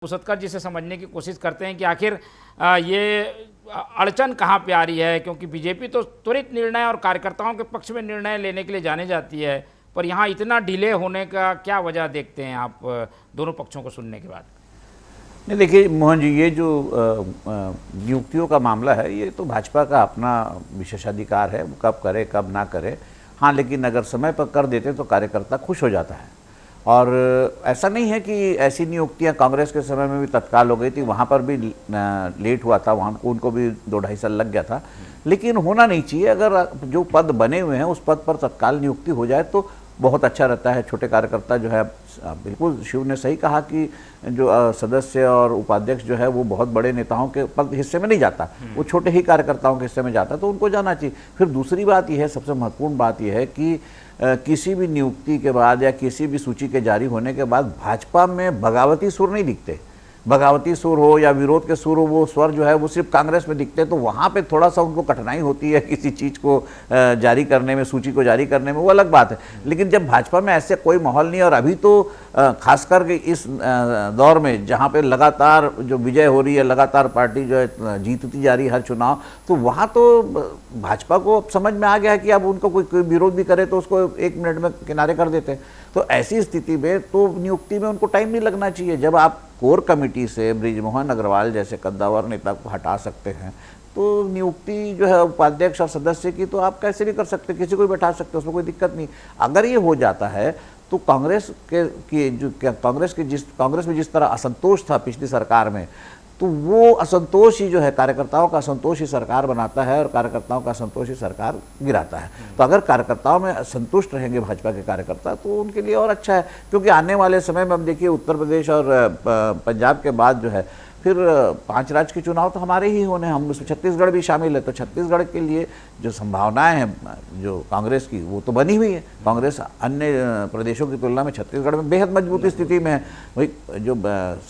पुसतकर जी से समझने की कोशिश करते हैं कि आखिर ये अड़चन कहाँ पे आ रही है, क्योंकि बीजेपी तो त्वरित निर्णय और कार्यकर्ताओं के पक्ष में निर्णय लेने के लिए जानी जाती है, पर यहाँ इतना डिले होने का क्या वजह देखते हैं आप दोनों पक्षों को सुनने के बाद? नहीं, देखिए मोहन जी, ये जो नियुक्तियों का मामला है ये तो भाजपा का अपना विशेषाधिकार है, कब करे कब ना करे। हाँ, लेकिन अगर समय पर कर देते तो कार्यकर्ता खुश हो जाता है। और ऐसा नहीं है कि ऐसी नियुक्तियां कांग्रेस के समय में भी तत्काल हो गई थी, वहाँ पर भी लेट हुआ था, वहाँ उनको भी 2-2.5 साल लग गया था। लेकिन होना नहीं चाहिए। अगर जो पद बने हुए हैं उस पद पर तत्काल नियुक्ति हो जाए तो बहुत अच्छा रहता है। छोटे कार्यकर्ता जो है, बिल्कुल शिव ने सही कहा कि जो सदस्य और उपाध्यक्ष जो है वो बहुत बड़े नेताओं के पद हिस्से में नहीं जाता, वो छोटे ही कार्यकर्ताओं के हिस्से में जाता, तो उनको जाना चाहिए। फिर दूसरी बात यह है, सबसे महत्वपूर्ण बात यह है कि किसी भी नियुक्ति के बाद या किसी भी सूची के जारी होने के बाद भाजपा में बगावती सुर नहीं दिखते। बगावती सुर हो या विरोध के सुर हो, वो स्वर जो है वो सिर्फ कांग्रेस में दिखते हैं। तो वहाँ पे थोड़ा सा उनको कठिनाई होती है किसी चीज़ को जारी करने में, सूची को जारी करने में, वो अलग बात है। लेकिन जब भाजपा में ऐसे कोई माहौल नहीं है, और अभी तो खासकर के इस दौर में जहाँ पे लगातार जो विजय हो रही है, लगातार पार्टी जो है जीतती जा रही है हर चुनाव, तो वहाँ तो भाजपा को समझ में आ गया है कि अब उनको कोई विरोध भी करे तो उसको 1 मिनट में किनारे कर देते हैं। तो ऐसी स्थिति में तो नियुक्ति में उनको टाइम नहीं लगना चाहिए। जब आप कोर कमेटी से बृजमोहन अग्रवाल जैसे कद्दावर नेता को हटा सकते हैं, तो नियुक्ति जो है उपाध्यक्ष और सदस्य की तो आप कैसे भी कर सकते, किसी को भी बैठा सकते, उसमें कोई दिक्कत नहीं। अगर ये हो जाता है तो कांग्रेस में जिस तरह असंतोष था पिछली सरकार में, तो वो असंतोष ही जो है कार्यकर्ताओं का असंतोष ही सरकार बनाता है और कार्यकर्ताओं का असंतोष ही सरकार गिराता है। तो अगर कार्यकर्ताओं में संतुष्ट रहेंगे भाजपा के कार्यकर्ता तो उनके लिए और अच्छा है। क्योंकि आने वाले समय में अब देखिए, उत्तर प्रदेश और पंजाब के बाद जो है फिर 5 राज्य के चुनाव तो हमारे ही होने हैं, हम उसमें छत्तीसगढ़ भी शामिल है। तो छत्तीसगढ़ के लिए जो संभावनाएं हैं जो कांग्रेस की, वो तो बनी हुई है। कांग्रेस अन्य प्रदेशों की तुलना में छत्तीसगढ़ में बेहद मजबूत स्थिति में है। वही जो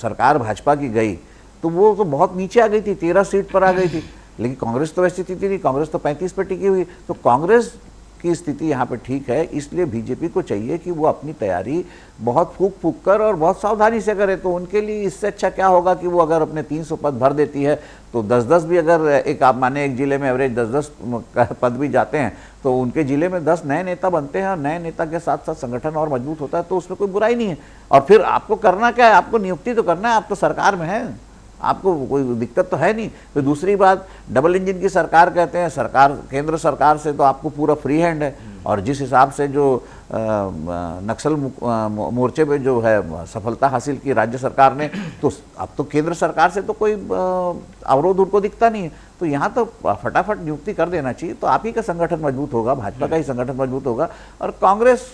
सरकार भाजपा की गई तो वो तो बहुत नीचे आ गई थी, 13 सीट पर आ गई थी। लेकिन कांग्रेस तो वैसी स्थिति नहीं, कांग्रेस तो 35 पर टिकी हुई। तो कांग्रेस की स्थिति यहाँ पे ठीक है। इसलिए बीजेपी को चाहिए कि वो अपनी तैयारी बहुत फूक कर और बहुत सावधानी से करे। तो उनके लिए इससे अच्छा क्या होगा कि वो अगर अपने 300 पद भर देती है तो 10-10 भी, अगर एक आप माने एक जिले में एवरेज 10-10 पद भी जाते हैं तो उनके जिले में 10 नए नेता बनते हैं, और नए नेता के साथ साथ संगठन और मजबूत होता है। तो उसमें कोई बुराई नहीं है। और फिर आपको करना क्या है, आपको नियुक्ति तो करना है, आप तो सरकार में है, आपको कोई दिक्कत तो है नहीं। फिर दूसरी बात, डबल इंजन की सरकार कहते हैं, सरकार केंद्र सरकार से तो आपको पूरा फ्री हैंड है। और जिस हिसाब से जो नक्सल मोर्चे पे जो है सफलता हासिल की राज्य सरकार ने, तो अब तो केंद्र सरकार से तो कोई अवरोध उनको दिखता नहीं है। तो यहाँ तो फटाफट नियुक्ति कर देना चाहिए, तो आप ही का संगठन मजबूत होगा, भाजपा का ही संगठन मजबूत होगा। और कांग्रेस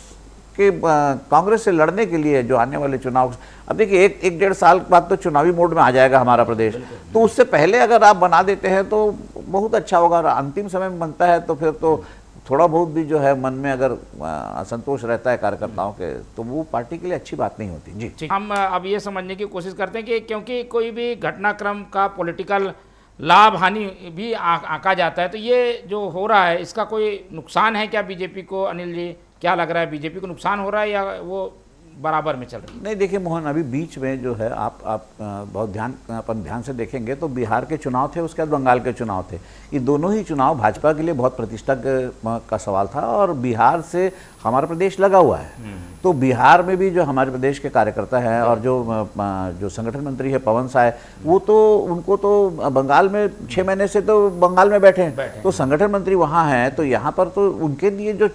से लड़ने के लिए जो आने वाले चुनाव, अब देखिए 1-1.5 साल बाद तो चुनावी मोड में आ जाएगा हमारा प्रदेश, तो उससे पहले अगर आप बना देते हैं तो बहुत अच्छा होगा। और अंतिम समय में बनता है तो फिर तो थोड़ा बहुत भी जो है मन में अगर असंतोष रहता है कार्यकर्ताओं के, तो वो पार्टी के लिए अच्छी बात नहीं होती। जी, हम अब ये समझने की कोशिश करते हैं कि क्योंकि कोई भी घटनाक्रम का पॉलिटिकल लाभ हानि भी आंका जाता है, तो ये जो हो रहा है इसका कोई नुकसान है क्या बीजेपी को? अनिल जी, क्या लग रहा है, बीजेपी को नुकसान हो रहा है या वो बराबर में चल रही है? नहीं, देखिए मोहन, अभी बीच में जो है आप बहुत ध्यान से देखेंगे तो बिहार के चुनाव थे, उसके बाद बंगाल के चुनाव थे। ये दोनों ही चुनाव भाजपा के लिए बहुत प्रतिष्ठा का सवाल था, और बिहार से हमारा प्रदेश लगा हुआ है। तो बिहार में भी जो हमारे प्रदेश के कार्यकर्ता हैं और जो संगठन मंत्री है पवन साय, वो तो उनको तो बंगाल में 6 महीने से तो बंगाल में बैठे हैं, तो संगठन मंत्री वहाँ हैं। तो यहाँ पर तो उनके लिए जो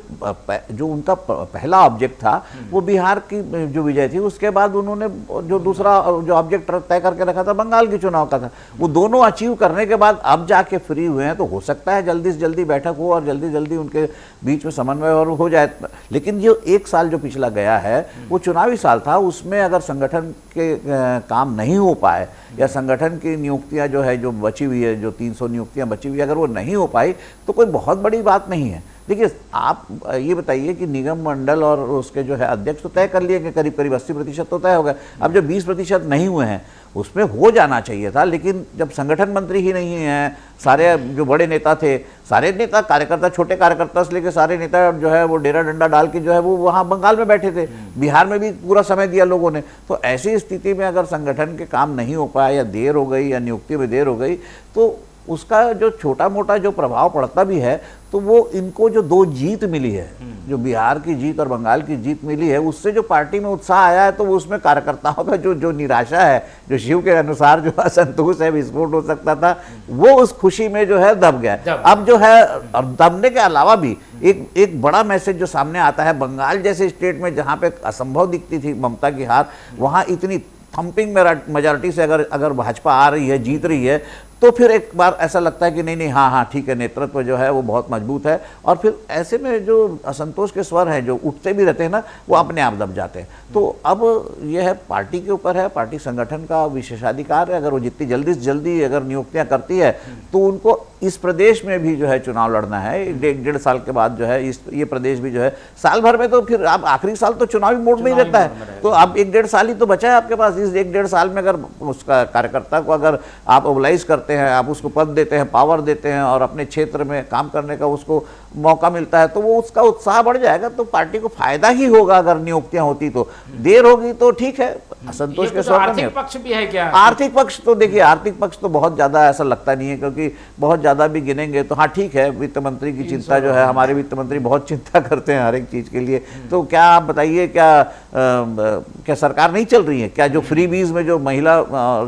उनका पहला ऑब्जेक्ट था वो बिहार की जो विजय थी, उसके बाद उन्होंने जो दूसरा जो ऑब्जेक्ट तय करके रखा था बंगाल के चुनाव का था, वो दोनों अचीव करने के बाद अब जाके फ्री हुए हैं। तो हो सकता है जल्दी से जल्दी बैठक हो और जल्दी जल्दी उनके बीच में समन्वय और हो जाए। लेकिन जो 1 साल जो पिछला गया है वो चुनावी साल था, उसमें अगर संगठन के काम नहीं हो पाए या संगठन की नियुक्तियां जो है जो बची हुई है, जो 300 नियुक्तियां बची हुई है, अगर वो नहीं हो पाई तो कोई बहुत बड़ी बात नहीं है। देखिए आप ये बताइए कि निगम मंडल और उसके जो है अध्यक्ष तो तय कर लिए कि करीब करीब 80% तो तय हो गए। अब जो 20% नहीं हुए हैं उसमें हो जाना चाहिए था, लेकिन जब संगठन मंत्री ही नहीं हैं, सारे जो बड़े नेता थे, सारे नेता कार्यकर्ता, छोटे कार्यकर्ता से लेकर सारे नेता जो है वो डेरा डंडा डाल के जो है वो वहाँ बंगाल में बैठे थे, बिहार में भी पूरा समय दिया लोगों ने। तो ऐसी स्थिति में अगर संगठन के काम नहीं हो पाया या देर हो गई या नियुक्ति में देर हो गई तो उसका जो छोटा मोटा जो प्रभाव पड़ता भी है तो वो इनको जो 2 जीत मिली है, जो बिहार की जीत और बंगाल की जीत मिली है, उससे जो पार्टी में उत्साह आया है तो वो उसमें कार्यकर्ताओं का जो निराशा है, जो शिव के अनुसार जो असंतोष है, विस्फोट हो सकता था, वो उस खुशी में जो है दब गया। अब जो है अब दबने के अलावा भी एक बड़ा मैसेज जो सामने आता है, बंगाल जैसे स्टेट में जहाँ पे असंभव दिखती थी ममता की हार, वहाँ इतनी थंपिंग मेजॉरिटी से अगर भाजपा आ रही है, जीत रही है, तो फिर एक बार ऐसा लगता है कि नहीं हाँ ठीक है, नेतृत्व जो है वो बहुत मजबूत है। और फिर ऐसे में जो असंतोष के स्वर हैं जो उठते भी रहते हैं ना, वो अपने आप दब जाते हैं। तो अब यह है पार्टी के ऊपर है, पार्टी संगठन का विशेषाधिकार है। अगर वो जितनी जल्दी से जल्दी अगर नियुक्तियां करती है तो उनको इस प्रदेश में भी जो है चुनाव लड़ना है। 1.5 साल के बाद जो है ये प्रदेश भी जो है साल भर में, तो फिर आप आखिरी साल तो चुनावी मोड में ही रहता है, तो अब 1.5 साल ही तो बचा है आपके पास। इस 1.5 साल में अगर उसका कार्यकर्ता को अगर आप मोबिलाइज करते हैं, आप उसको पद देते हैं, पावर देते हैं और अपने क्षेत्र में काम करने का उसको मौका मिलता है, तो वो उसका उत्साह बढ़ जाएगा। तो पार्टी को फायदा ही होगा अगर नियुक्तियां होती। तो देर होगी तो ठीक है, असंतोष के स्वर आर्थिक पक्ष भी है क्या? आर्थिक पक्ष तो देखिए, आर्थिक पक्ष तो बहुत ज्यादा ऐसा लगता नहीं है, क्योंकि बहुत ज्यादा भी गिनेंगे तो हाँ ठीक है, वित्त मंत्री की चिंता जो है, हमारे वित्त मंत्री बहुत चिंता करते हैं हर एक चीज के लिए। तो क्या आप बताइए, क्या सरकार नहीं चल रही है क्या? जो फ्री बीज में जो महिला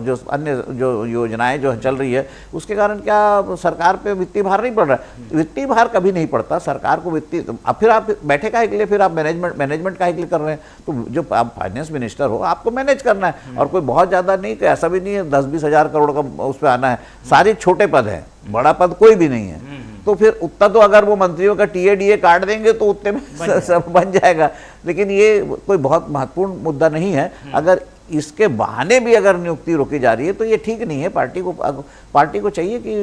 जो अन्य जो योजनाएं जो चल रही है, उसके कारण क्या सरकार पे वित्तीय भार नहीं पड़ रहा है? वित्तीय भार कभी नहीं पड़ता सरकार को वित्तीय। अब फिर आप बैठे काहे के लिए, फिर आप मैनेजमेंट काहे के लिए कर रहे हैं? तो जो आप फाइनेंस मिनिस्टर हो, आपको मैनेज करना है, और कोई बहुत ज्यादा नहीं, तो ऐसा भी नहीं है 10-20 हजार करोड़ का उस पर आना है। सारे छोटे पद हैं, बड़ा पद कोई भी नहीं है। तो फिर उतना तो अगर वो मंत्रियों का टीए काट देंगे तो उतने में सब बन जाएगा। लेकिन ये कोई बहुत महत्वपूर्ण मुद्दा नहीं है। अगर इसके बहाने भी अगर नियुक्ति रोकी जा रही है तो ये ठीक नहीं है। पार्टी को चाहिए कि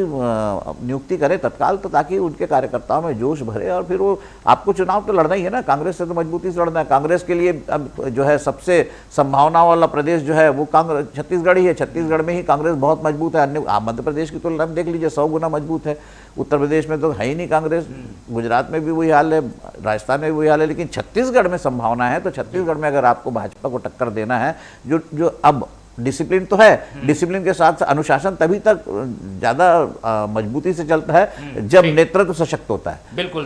नियुक्ति करे तत्काल, तो ताकि उनके कार्यकर्ताओं में जोश भरे, और फिर वो आपको चुनाव तो लड़ना ही है ना, कांग्रेस से तो मजबूती से लड़ना है। कांग्रेस के लिए अब जो है सबसे संभावना वाला प्रदेश जो है वो कांग्रेस छत्तीसगढ़ ही है। छत्तीसगढ़ में ही कांग्रेस बहुत मजबूत है। अन्य मध्य प्रदेश की तुलना में देख लीजिए 100 गुना मजबूत है। उत्तर प्रदेश में तो है ही नहीं कांग्रेस, गुजरात में भी वही हाल है, राजस्थान में भी वही हाल है। लेकिन छत्तीसगढ़ में संभावना है, तो छत्तीसगढ़ में अगर आपको भाजपा को टक्कर देना है, जो अब डिसिप्लिन तो है, डिसिप्लिन के साथ अनुशासन तभी तक ज्यादा मजबूती से चलता है जब नेतृत्व सशक्त होता है। बिल्कुल।